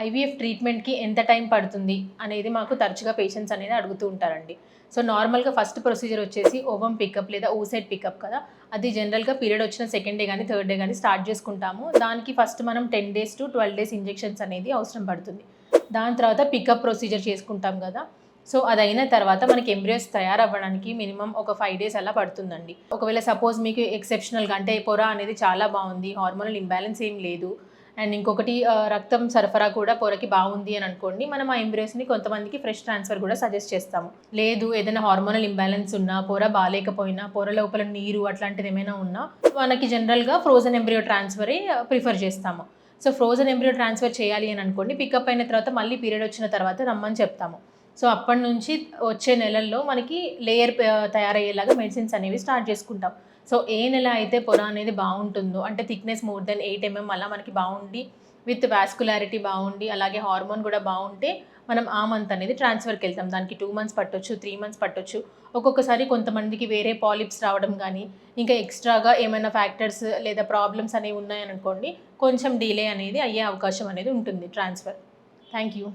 IVF ట్రీట్మెంట్‌కి ఎంత time పడుతుంది అనేది మాకు తరచుగా పేషెంట్స్ అనేది అడుగుతూ ఉంటారండి. సో, నార్మల్‌గా ఫస్ట్ ప్రొసీజర్ వచ్చేసి ఓవమ్ పికప్ లేదా oocyte పికప్ కదా! అది జనరల్‌గా పీరియడ్ వచ్చిన సెకండ్ డే గానీ, థర్డ్ డే గానీ స్టార్ట్ చేసుకుంటాము. దానికి ఫస్ట్ మనం 10 డేస్ టు 12 డేస్ ఇంజెక్షన్స్ అనేది అవసరం పడుతుంది. దాని తర్వాత పికప్ ప్రొసీజర్ చేసుకుంటాం గదా! సో, అదయిన తర్వాత మనకి ఎంబ్రియోస్ తయారవ్వడానికి మినిమమ్ ఒక 5 డేస్ అలా పడుతుందండి. ఒకవేళ సపోజ్ మీకు ఎక్సెప్షనల్‌గా అంటే పొర అనేది చాలా బావుంది, హార్మోనల్ ఇంబాలెన్స్ ఏం లేదు అండ్ ఇంకొకటి రక్తం సరఫరా కూడా పొరకి బాగుంది అని అనుకోండి. మనం ఆ ఎంబ్రియోస్‌ని కొంతమందికి ఫ్రెష్ ట్రాన్స్‌ఫర్ కూడా సజెస్ట్ చేస్తాము. లేదు ఏదైనా హార్మోనల్ ఇంబాలెన్స్ ఉన్నా, పొర బాలేకపోయినా, పొర లోపల నీరు అట్లాంటిది ఏమైనా ఉన్నా మనకి జనరల్‌గా ఫ్రోజన్ ఎంబ్రియో ట్రాన్స్‌ఫరే ప్రిఫర్ చేస్తాము. సో, ఫ్రోజన్ ఎంబ్రియో ట్రాన్స్‌ఫర్ చేయాలి అని అనుకోండి. పికప్ అయిన తర్వాత మళ్ళీ పీరియడ్ వచ్చిన తర్వాత రమ్మని చెప్తాము. సో, అప్పటినుంచి వచ్చే నెలల్లో మనకి లేయర్ తయారయ్యేలాగా మెడిసిన్స్ అనేవి స్టార్ట్ చేసుకుంటాం. సో, ఏ నెల అయితే పొర అనేది బావుంటుందో అంటే థిక్‌నెస్ మోర్ దెన్ 8 అలా మనకి బావుండి, విత్ వాస్కులారిటీ బావుండి, అలాగే హార్మోన్ గూడా బావుంటే, మనం ఆ మంత్ అనేది ట్రాన్స్‌ఫర్‌కెళ్తాం. దానికి 2 మంత్స్ పట్టొచ్చు, 3 మంత్స్ పట్టొచ్చు. ఒక్కొక్కసారి కొంతమందికి వేరే పాలిప్స్ రావడం గానీ, ఇంకా ఎక్స్‌ట్రాగా ఏమైనా ఫ్యాక్టర్స్ లేదా ప్రాబ్లమ్స్ అనేవి ఉన్నాయనుకోండి, కొంచెం డిలే అనేది అయ్యే అవకాశం అనేది ఉంటుంది ట్రాన్స్‌ఫర్. Thank you.